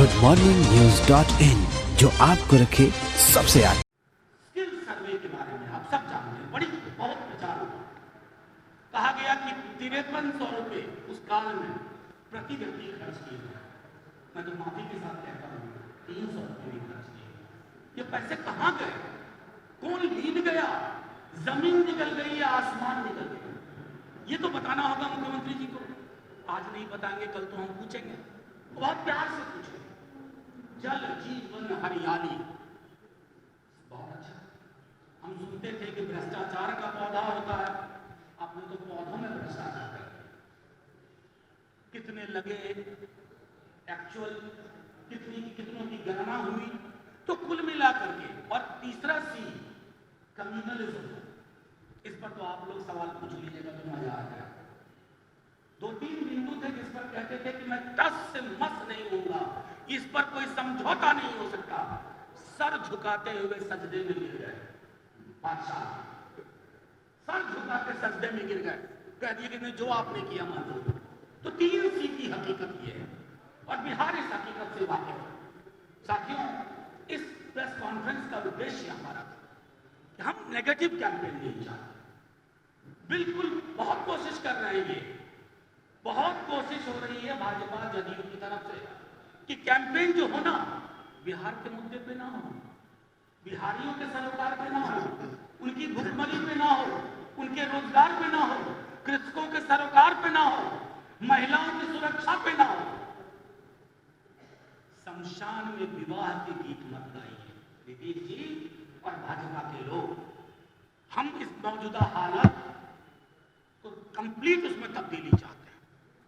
goodmorningnews.in, जो आपको रखे सबसे आगे। स्किल सर्वे के बारे में आप सब जानते हैं, बहुत प्रचार हुआ। कहा गया कि 5300 रुपये उस काल में प्रति व्यक्ति खर्च किए गए। मैं तो माफी के साथ कहता हूँ 300 रुपये भी खर्च किए गए। ये पैसे कहाँ गए? कौन लीन गया? जमीन निकल गई या आसमान निकल गया? ये तो बताना होगा मुख्यमंत्री जी को। आज नहीं बताएंगे, कल तो हम पूछेंगे, बहुत प्यार से पूछेंगे। जल जीवन हरियाली, बहुत अच्छा। हम सुनते थे कि भ्रष्टाचार का पौधा होता है, आपने तो पौधों में भ्रष्टाचार कर दिया। कितने लगे, एक्चुअल कितनों की गणना हुई, तो कुल मिलाकर के। और तीसरा सी, कम्युनलिज्म, इस पर तो आप लोग सवाल पूछ लीजिएगा तो मजा आ जाएगा। 2-3 बिंदु थे जिस पर कहते थे कि मैं टस से मस नहीं होऊंगा, इस पर कोई समझौता नहीं हो सकता। सर झुकाते हुए सजदे में गिर गए बादशाह, सर झुकाते सजदे में गिर गए, कह दिए कि नहीं, जो आपने किया मान लो। तो 3 सी की हकीकत ये है, और बिहार इस हकीकत से वाकिफ है। साथियों, इस प्रेस कॉन्फ्रेंस का उद्देश्य हमारा कि हम नेगेटिव कैंपेन नहीं चाहते। बिल्कुल बहुत कोशिश कर रहे हैं, ये बहुत कोशिश हो रही है भाजपा जदयू की तरफ से कि कैंपेन जो हो ना, बिहार के मुद्दे पे ना हो, बिहारियों के सरोकार पे ना हो, उनकी भुखमरी पे ना हो, उनके रोजगार पे ना हो, कृषकों के सरोकार पे ना हो, महिलाओं की सुरक्षा पे ना हो। शमशान में विवाह के गीत मत गाइए नीतीश जी और भाजपा के लोग। हम इस मौजूदा हालत को कंप्लीट उसमें तब्दीली चाहते हैं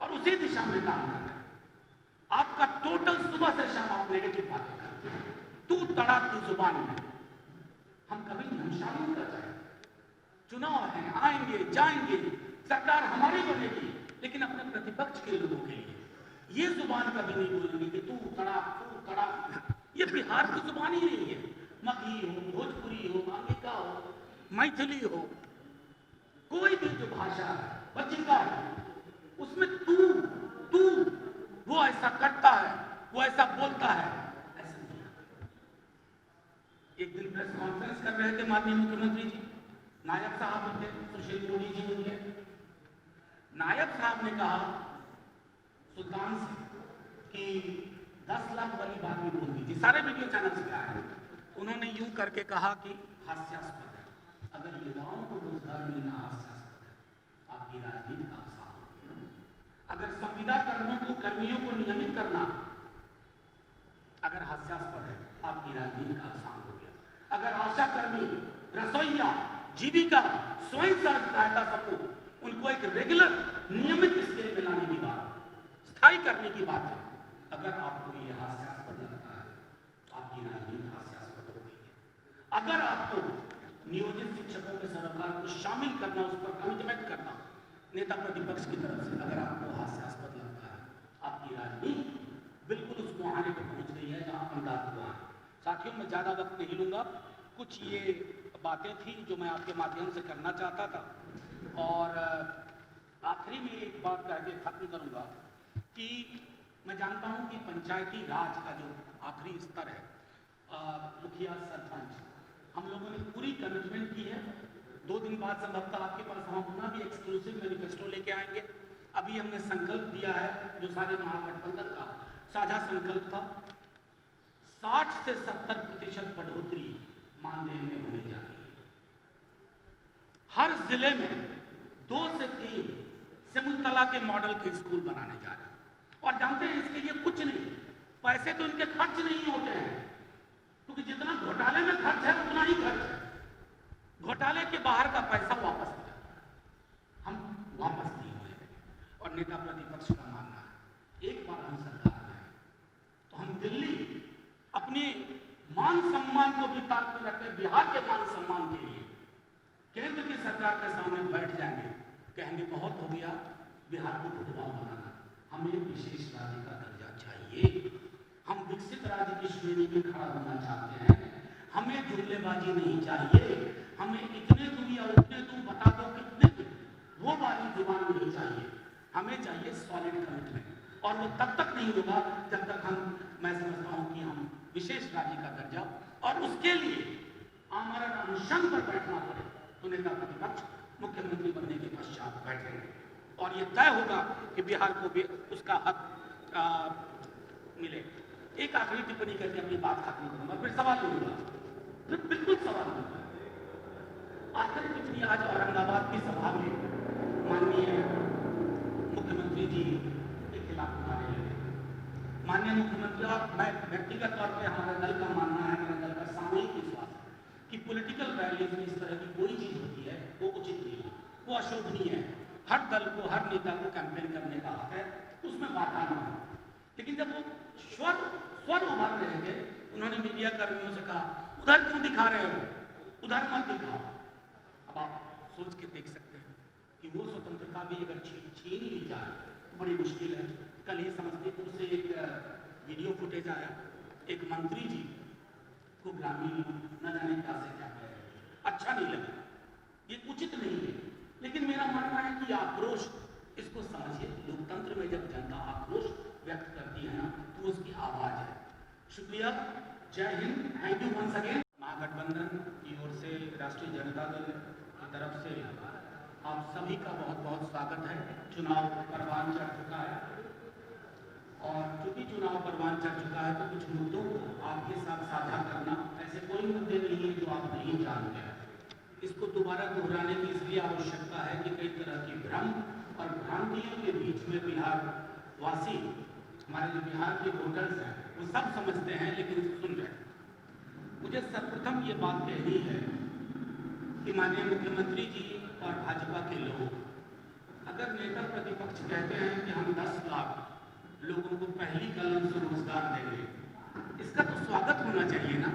और उसी दिशा में काम कर रहे हैं। आपका टोटल सुबह से शाम आप नेगेटिव बातें करते हैं, तू तड़ाक की जुबान में। हम कभी धमशाली नहीं करते। चुनाव है, आएंगे जाएंगे, सरकार हमारी बनेगी, लेकिन अपने प्रतिपक्ष के लोगों के लिए ये जुबान कभी नहीं बोलेंगे कि तू तड़ाक। ये बिहार की जुबान ही नहीं है। मगही हो, भोजपुरी हो, अंगिका हो, मैथिली हो, कोई भी जो भाषा है, बचिका है, उसमें तू वो ऐसा करता है, वो ऐसा बोलता है, ऐसा नहीं। एक दिन प्रेस कॉन्फ्रेंस कर रहे थे माननीय मुख्यमंत्री जी, नायब साहब थे, सुशील मोदी जी बोले। नायब साहब ने कहा सुल्तान से कि 10 लाख वाली बात भी बोल दीजिए, सारे वीडियो चैनल से आए। उन्होंने यूं करके कहा कि हास्यास्पद है, अगर युवाओं को रोजगार मिलना हास्यास्पद है, आपकी राजनीति का अवसान हो गया। अगर संविदा कर्मियों को नियमित करना अगर हास्यास्पद है, आपकी राजनीति का अवसान हो गया। अगर आशा कर्मी, रसोईया, जीविका, स्वयं सहायता समूह, उनको एक रेगुलर नियमित स्केल में लाने की बात, स्थायी करने की बात है, अगर आपको ये हास्यास्पद लगता है तो आपकी राजनीति हास्यास्पद हो गई है। अगर आपको नियोजित शिक्षकों के सरोकार को शामिल करना, उस पर कमिटमेंट करना नेता प्रतिपक्ष की तरफ से अगर आपको हास्यास्पद लगता है, आपकी राजनीति बिल्कुल उस मुहाने पर पहुंच गई है जहां अंदाज हुआ है। साथियों, मैं ज्यादा वक्त नहीं लूंगा। कुछ ये बातें थी जो मैं आपके माध्यम से करना चाहता था, और आखिरी में एक बात कह के खत्म करूंगा कि मैं जानता हूं कि पंचायती राज का जो आखिरी स्तर है, मुखिया, सरपंच, हम लोगों ने पूरी कमिटमेंट की है। 2 दिन बाद संभवतः आपके पास हम अपना भी एक्सक्लूसिव मैनिफेस्टो लेके आएंगे। अभी हमने संकल्प दिया है, जो सारे महागठबंधन का साझा संकल्प था, 60 से 70% बढ़ोतरी मानदेय में होने जा रही है। हर जिले में 2 से 3 सिमुलतला के मॉडल के स्कूल बनाने जा रहे हैं। और जानते हैं, इसके लिए कुछ नहीं, पैसे तो इनके खर्च नहीं होते हैं, क्योंकि जितना घोटाले में खर्च है उतना ही खर्च है। घोटाले के बाहर का पैसा वापस हो जाता है, हम वापस नहीं हुए। और नेता प्रतिपक्ष का मानना है, एक बार हम सरकार में आए तो हम दिल्ली अपने मान सम्मान को भी ताक में रखते, बिहार के मान सम्मान के लिए केंद्र की सरकार के सामने बैठ जाएंगे, कहेंगे बहुत हो गया, बिहार को फुटबॉल बनाना, हमें विशेष राज्य का दर्जा चाहिए, हम विकसित राज्य की श्रेणी में खड़ा होना चाहते हैं, हमें जुमलेबाजी नहीं चाहिए, हमें इतने दूं या उतने दूं, बता दो कितने दूं, वो वाली जुबान नहीं चाहिए। हमें चाहिए सॉलिड कमिटमेंट, और वो तब तक नहीं होगा जब तक हम, मैं विशेष राज्य का दर्जा और उसके लिए आमरण अनशन पर बैठना पड़े तो नेता प्रतिपक्ष मुख्यमंत्री बनने के पश्चात बैठेंगे और ये तय होगा कि बिहार को भी उसका हक मिले। एक आखिरी टिप्पणी करके अपनी बात खत्म करूंगा, फिर सवाल लूंगा, फिर बिल्कुल सवाल लूंगा। आखिरी टिप्पणी आज औरंगाबाद की सभा में माननीय मुख्यमंत्री जी के खिलाफ उठाने लगे। माननीय मुख्यमंत्री और मैं व्यक्तिगत तौर पर हमारे दल का मानना है, हमारे दल का सामूहिक विश्वास है कि पॉलिटिकल रैलीज में इस तरह की कोई चीज होती है वो उचित नहीं है, वो अशोभनीय है। हर दल को, हर नेता को कैंपेन करने का हक है, उसमें बाधा ना हो। लेकिन जब वो स्वर उभर रहे थे, उन्होंने मीडिया कर्मियों से कहा उधर क्यों दिखा रहे हो, उधर मत दिखाओ। अब आप सोच के देख सकते हैं कि वो स्वतंत्रता भी अगर छीन ली जाए तो बड़ी मुश्किल है। कल ही समस्तीपुर से एक वीडियो फुटेज आया, एक मंत्री जी को ग्रामीण न जाने क्या से क्या कह रहे, अच्छा नहीं लगा, ये उचित नहीं है। लेकिन मेरा मानना है कि आक्रोश, इसको समझिए, लोकतंत्र में जब जनता आक्रोश व्यक्त करती है ना तो उसकी आवाज है। शुक्रिया, जय हिंद, थैंक यू वंस अगेन। महागठबंधन की ओर से, राष्ट्रीय जनता दल की तरफ से आप सभी का बहुत बहुत स्वागत है। चुनाव परवान चढ़ चुका है और चूंकि चुनाव परवान चढ़ चुका है तो कुछ मुद्दों को आपके साथ साझा करना, ऐसे कोई मुद्दे नहीं है जो आप नहीं जानते हैं। इसको दोबारा दोहराने की इसलिए आवश्यकता है कि कई तरह की भ्रम और भ्रांतियों के बीच में बिहार वासी, हमारे जो बिहार के वोटर्स हैं, वो सब समझते हैं लेकिन सुन रहे हैं। मुझे सर्वप्रथम ये बात कहनी है कि माननीय मुख्यमंत्री जी और भाजपा के लोग अगर नेता प्रतिपक्ष कहते हैं कि हम 10 लाख लोगों को पहली कलम से रोजगार देंगे, इसका तो स्वागत होना चाहिए ना।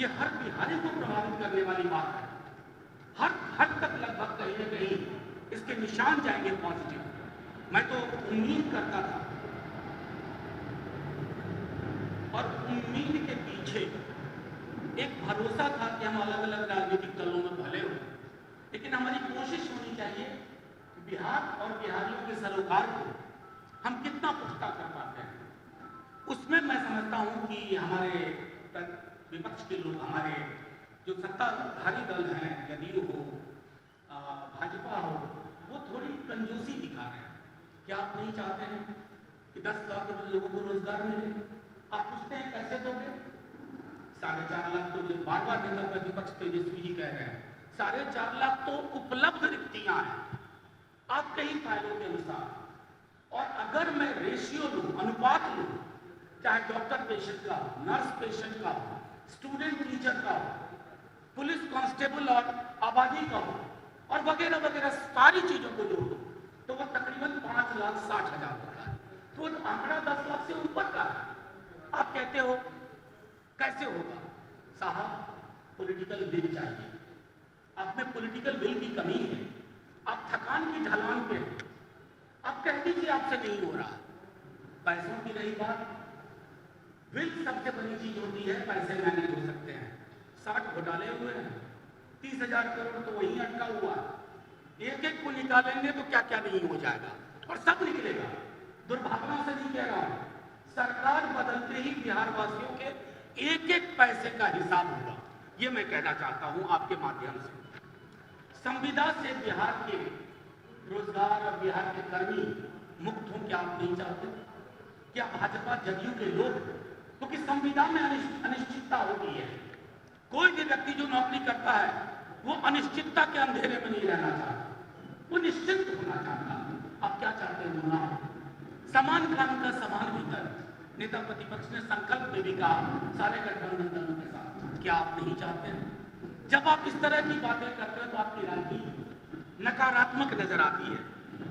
ये हर बिहारी को प्रभावित करने वाली बात है। हर तक लगभग कहीं न कहीं इसके निशान जाएंगे पॉजिटिव। मैं तो उम्मीद करता था और उम्मीद के पीछे एक भरोसा था कि हम अलग अलग राजनीतिक दलों में भले हो, लेकिन हमारी कोशिश होनी चाहिए कि बिहार और बिहारियों के सरोकार को हम कितना पुख्ता कर पाते हैं। उसमें मैं समझता हूं कि हमारे विपक्ष के लोग, हमारे जो सत्ताधारी दल हैं, जदयू हो, भाजपा हो, वो थोड़ी कंजूसी दिखा रहे हैं। क्या आप नहीं चाहते हैं कि 10 लाख लोगों को रोजगार मिले? आप पूछते हैं कैसे दोगे? 4.5 लाख तो बार बार नेता प्रतिपक्ष तेजस्वी जी कह रहे हैं, 4.5 लाख तो उपलब्ध रिक्तियां हैं आपके ही फाइलों के अनुसार। और अगर मैं रेशियो लूं, अनुपात लूं, चाहे डॉक्टर पेशेंट का हो, नर्स पेशेंट का हो, स्टूडेंट टीचर का हो, पुलिस कांस्टेबल और आबादी का हो, और वगैरह वगैरह सारी चीजों को जोड़ दो तो वो तकरीबन 5,60,000 होता है। तो आंकड़ा 10 लाख से ऊपर का है। आप कहते हो कैसे होगा? साहब, पॉलिटिकल विल चाहिए। आप में पॉलिटिकल विल की कमी है, आप थकान की ढलान पे हैं। आप कह दीजिए आपसे नहीं हो रहा। पैसों की रही बात, विल सबसे बड़ी चीज होती है, पैसे मैनेज हो सकते हैं। 60 घोटाले हुए हैं, 30,000 करोड़ तो वहीं अटका हुआ है। एक एक को निकालेंगे तो क्या क्या नहीं हो जाएगा, और सब निकलेगा। दुर्भावना से नहीं कह रहा हूं, सरकार बदलते ही बिहार वासियों के एक एक पैसे का हिसाब होगा, ये मैं कहना चाहता हूं आपके माध्यम से। संविदा से बिहार के रोजगार और बिहार के कर्मी मुक्त हों, क्या आप नहीं चाहते? क्या भाजपा जदयू के लोग, क्योंकि संविदा में अनिश्चितता होती है। कोई भी व्यक्ति जो नौकरी करता है वो अनिश्चितता के अंधेरे में नहीं रहना चाहता, वो निश्चित होना चाहता। आप क्या चाहते हैं? होना समान काम का समान वितरण। नेता प्रतिपक्ष ने संकल्प में भी कहा सारे गठबंधन दलों के साथ, क्या आप नहीं चाहते हैं? जब आप इस तरह की बातें करते हैं तो आपकी राजनीति नकारात्मक नजर आती है,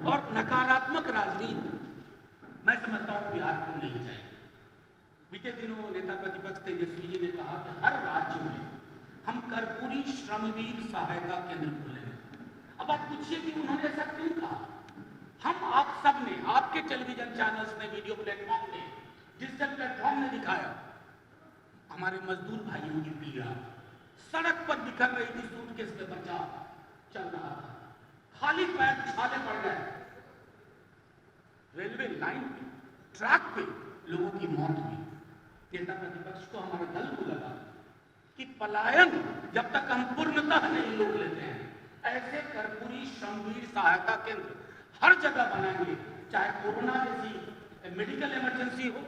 और नकारात्मक राजनीति मैं समझता हूं बिहार को नहीं चाहिए। बीते दिनों नेता प्रतिपक्ष तेजस्वी जी ने कहा कि हर राज्य में हम कर्पूरी श्रमवीर सहायता केंद्र खोलेंगे। अब आप पूछिए कि उन्होंने ऐसा क्यों कहा? हम आप सब ने, आपके टेलीविजन चैनल्स ने, वीडियो प्लेटफॉर्म ने, डिजिटल प्लेटफॉर्म ने दिखाया हमारे मजदूर भाइयों की पीड़ा। सड़क पर बिखर रही थी, सूटकेस के बच्चा चल रहा था, खाली पैर छाले पड़ गए, रेलवे लाइन पे, ट्रैक पे लोगों की मौत हुई। नेता प्रतिपक्ष विपक्ष को, हमारे दल को लगा कि पलायन जब तक हम पूर्णतः नहीं रोक लेते हैं, ऐसे कर्पूरी श्रमवीर सहायता केंद्र हर जगह बनाएंगे, चाहे कोरोना जैसी मेडिकल इमरजेंसी हो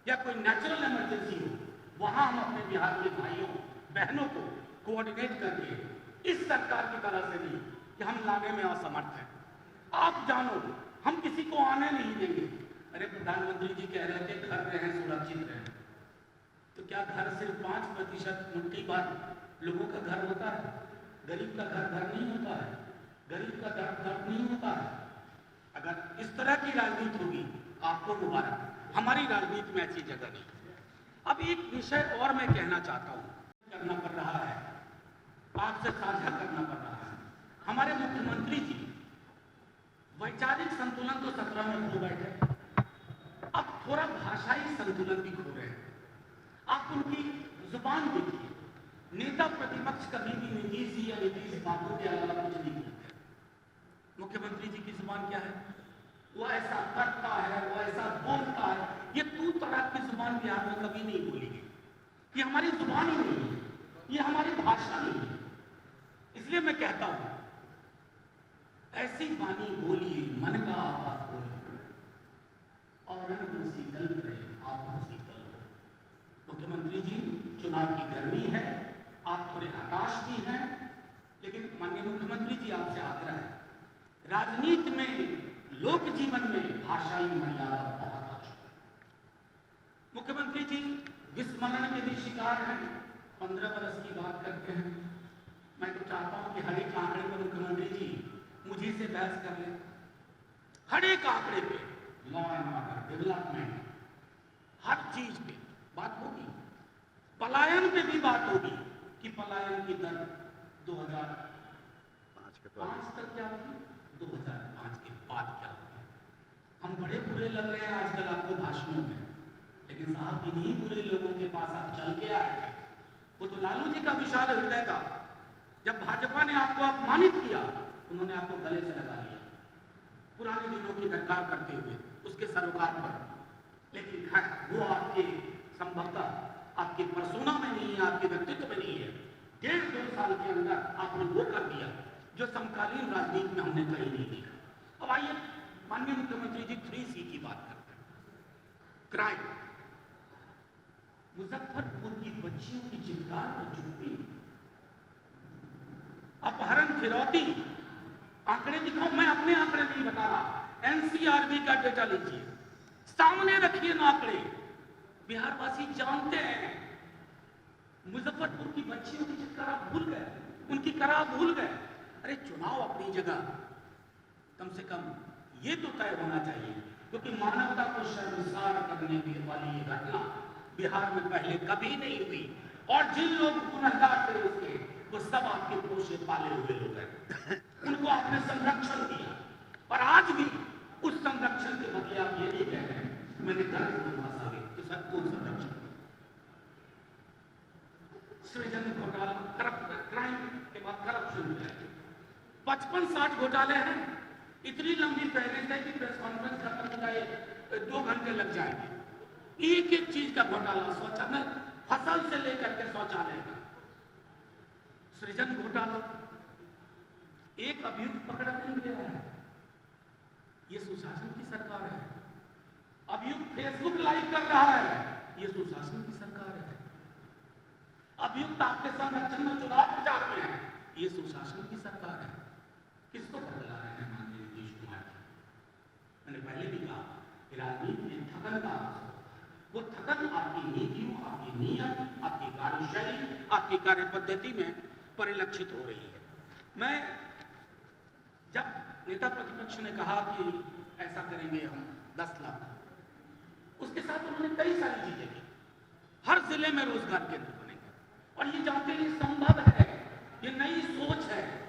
या कोई नेचुरल इमरजेंसी हो, वहां हम अपने बिहार के भाइयों बहनों को कोऑर्डिनेट करके इस सरकार की तरह से नहीं कि हम लाने में असमर्थ हैं। आप जानो, हम किसी को आने नहीं देंगे। अरे प्रधानमंत्री जी कह रहे थे घर रहें, सुरक्षित रहें, तो क्या घर सिर्फ 5% मुट्ठी भर लोगों का घर होता है? गरीब का घर नहीं होता है, गरीब का दर्द नहीं होता है। अगर इस तरह की राजनीति होगी, आपको मुबारक, हमारी राजनीति में ऐसी जगह नहीं। अब एक विषय और मैं कहना चाहता हूं, करना पड़ रहा है, आपसे साझा करना पड़ रहा है। हमारे मुख्यमंत्री जी वैचारिक संतुलन तो 17 में खो बैठे, अब थोड़ा भाषाई संतुलन भी खो रहे हैं। आप उनकी जुबान देखिए, नेता प्रतिपक्ष कभी भी नीतीश जी या नीतीश बाबू के अलावा कुछ नहीं बोलते। मुख्यमंत्री जी की जुबान क्या है? वो ऐसा करता है, वो ऐसा बोलता है। ये तू तड़ाक की जुबान बिहार में कभी नहीं बोली गई। ये हमारी जुबान ही नहीं है, ये हमारी भाषा नहीं है। इसलिए मैं कहता हूं, ऐसी वाणी बोलिए, मन का आवाज बोलिए, और शीतल रहे, आप शीतल हो। मुख्यमंत्री जी, चुनाव की गर्मी है, आप थोड़े हताश भी हैं, लेकिन माननीय मुख्यमंत्री जी आपसे आग्रह है, राजनीति में, लोक जीवन में भाषाई मर्यादा बहुत आवश्यक है। मुख्यमंत्री जी विस्मरण के भी शिकार हैं, 15 वर्ष की बात करते हैं। मैं तो चाहता हूं कि हर एक आंकड़े पर मुख्यमंत्री जी मुझे से बहस कर ले, हर एक आंकड़े पे, लॉ एंड ऑर्डर, डेवलपमेंट, हर चीज पे बात होगी। पलायन पे भी बात होगी कि पलायन की दर 2005 तक क्या होगी, 2005 के बाद क्या होगी। हम बड़े बुरे लग रहे हैं आजकल आपको भाषणों में, लेकिन साहब इन्हीं बुरे लोगों के पास आप चल के आए थे। वो तो लालू जी का विशाल हृदय था, जब भाजपा ने आपको अपमानित किया, उन्होंने आपको गले से लगा लिया, पुराने दिनों की धक्कार करते हुए उसके सरोकार पर। लेकिन वो आपके संभवतः आपके पर्सोना में नहीं है, आपके व्यक्तित्व में नहीं है। 1.5-2 साल के अंदर आपने वो कर दिया जो समकालीन राजनीति में हमने कहीं नहीं देखा। अब आइए माननीय मुख्यमंत्री जी 3C की बात करते हैं। क्राइम, मुजफ्फरपुर की बच्चियों की चित्कार और चुप्पी, अपहरण, फिरौती, आंकड़े दिखाओ, मैं अपने आंकड़े नहीं बता रहा, एनसीआरबी का डेटा लीजिए, सामने रखिए ना आंकड़े। बिहारवासी जानते हैं, मुजफ्फरपुर की बच्चियों की चित्कार आप भूल गए, उनकी करा भूल गए। अरे चुनाव अपनी जगह, कम से कम ये तो तय होना चाहिए, क्योंकि मानवता को शर्मसार करने वाली ये घटना बिहार में पहले कभी नहीं हुई। और जिन लोग गुनहगार थे उसके, वो सब आपके पोषे पाले हुए लोग हैं, उनको आपने संरक्षण दिया। और आज भी उस संरक्षण के बदले आप ये नहीं कह रहे हैं मैंने घर बनवा दी, तो सब कौन संरक्षण? सृजन घोटाला, क्राइम के बाद करप्शन हो जाएगी। 55-60 घोटाले हैं, इतनी लंबी फहरिस्त है कि प्रेस कॉन्फ्रेंस खत्म हो जाए 2 घंटे लग जाएंगे। एक एक चीज का घोटाला, शौचालय, फसल से लेकर के शौचालय का, सृजन घोटाला, एक अभियुक्त पकड़ा नहीं गया है, ये सुशासन की सरकार है। अभियुक्त फेसबुक लाइव कर रहा है, ये सुशासन की सरकार है। अभियुक्त आपके संरक्षण में चुनाव प्रचार में है, ये सुशासन की सरकार है। किसको बदला रहे हैं माननीय नीतीश कुमार जी? मैंने पहले भी कहा कि राजनीति में थकन का, वो थकन आपकी नीतियों, आपकी नियत, आपकी कार्यशैली, आपकी कार्य पद्धति में परिलक्षित हो रही है। मैं जब नेता प्रतिपक्ष ने कहा कि ऐसा करेंगे हम 10 लाख, उसके साथ उन्होंने कई सारी चीजें की। हर जिले में रोजगार केंद्र बनेंगे, और ये जानते हैं संभव है, ये नई सोच है।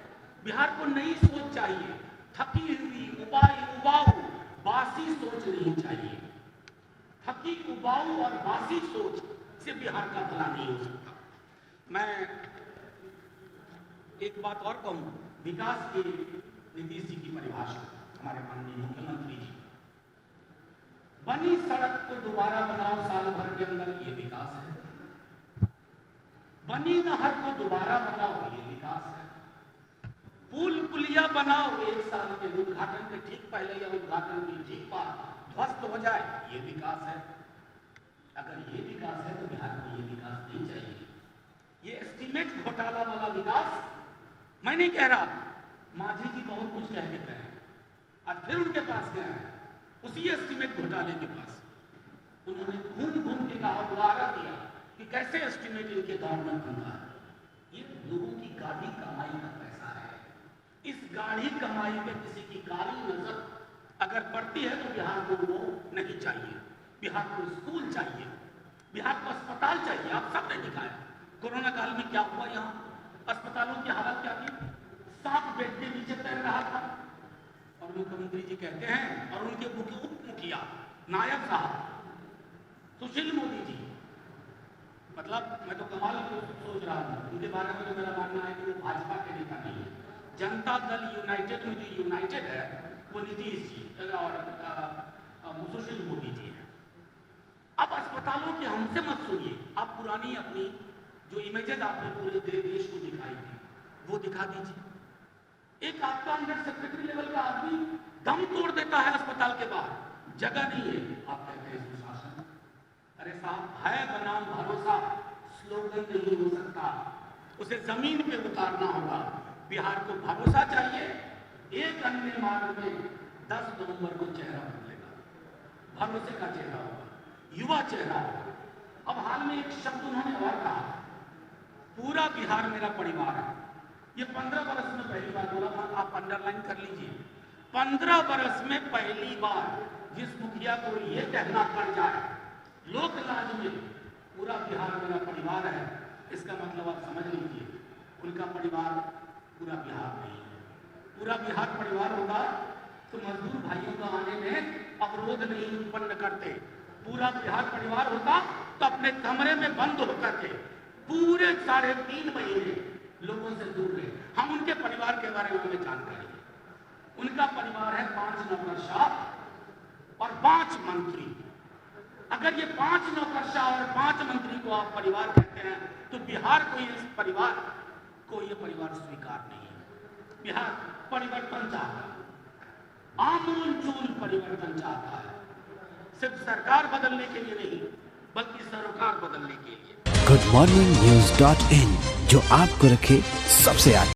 बिहार को नई सोच चाहिए, थकी हुई, उबाऊ, बासी सोच नहीं चाहिए। थकी, उबाऊ और बासी सोच से बिहार का भला नहीं हो सकता। मैं एक बात और कहूं, विकास की नीतीश जी की परिभाषा, हमारे माननीय मुख्यमंत्री जी, बनी सड़क को दोबारा बनाओ साल भर के अंदर, ये विकास है। बनी नहर को दोबारा बनाओ, ये विकास है। पुल पुलिया बनाओ, एक साल के उद्घाटन के ठीक पहले या उद्घाटन की ठीक बाद ध्वस्त हो जाए, ये विकास है। अगर ये विकास है तो बिहार को ये विकास नहीं चाहिए। ये एस्टीमेट घोटाला वाला विकास मैं नहीं कह रहा, मांझी जी बहुत कुछ कह के गए और फिर उनके पास गए उसी एस्टीमेट घोटाले के पास। उन्होंने घूम घूम के कहा, उदाहरण दिया कि कैसे एस्टीमेट इनके दौर में बनता है। ये लोगों की गाढ़ी कमाई का पैसा है। इस गाढ़ी कमाई पे किसी की काली नजर अगर पड़ती है तो बिहार को वो नहीं चाहिए। बिहार को स्कूल चाहिए, बिहार को अस्पताल चाहिए। आप सबने दिखाया कोरोना काल में क्या हुआ, यहाँ अस्पतालों की हालत क्या थी, सांप बेड के नीचे तैर रहा था। और मुख्यमंत्री जी कहते हैं, और उनके उप मुखिया नायब साहब सुशील मोदी जी, मतलब मैं तो कमाल सोच रहा हूँ उनके बारे में। तो मेरा मानना है कि वो भाजपा के नेता नहीं है। जनता दल यूनाइटेड में जो यूनाइटेड है वो नीतीश जी और सुशील मोदी जी है। अब अस्पतालों के हमसे मत सुनिए, आप पुरानी अपनी जो इमेजेस आपने पूरे देश को दिखाई थी वो दिखा दीजिए। एक आपका अंडर सेक्रेटरी लेवल का आदमी दम तोड़ देता है अस्पताल के बाहर, जगह नहीं है, आप कहते हैं सुशासन। अरे साहब, है बनाम भरोसा स्लोगन नहीं हो सकता, उसे जमीन पे उतारना होगा। बिहार को भरोसा चाहिए। एक अन्य मार्ग में 10 नवंबर को चेहरा बदलेगा, भरोसे का चेहरा होगा, युवा चेहरा होगा। अब हाल में एक शब्द उन्होंने और कहा, पूरा बिहार मेरा परिवार है। ये 15 बरस में पहली बार बोला था, आप अंडरलाइन कर लीजिए। 15 बरस में पहली बार जिस मुखिया को ये कहना पड़ जाए लोक लाज में, पूरा बिहार मेरा परिवार है, इसका मतलब आप समझ लीजिए उनका परिवार पूरा बिहार नहीं है। पूरा बिहार परिवार होगा तो मजदूर भाइयों का आने में अवरोध नहीं उत्पन्न करते। पूरा बिहार परिवार होता तो अपने कमरे में बंद होकर के पूरे 3.5 महीने लोगों से दूर रहे। हम उनके परिवार के बारे में हमें जानकारी है। उनका परिवार है 5 नौकरशाह और 5 मंत्री। अगर ये 5 नौकरशाह और 5 मंत्री को आप परिवार कहते हैं तो बिहार को इस परिवार को ये परिवार स्वीकार नहीं है। बिहार परिवर्तन चाहता है, आमूल-चूल परिवर्तन चाहता है, सिर्फ सरकार बदलने के लिए नहीं बल्कि सरोकार बदलने के लिए। goodmorningnews.in, जो आपको रखे सबसे आगे।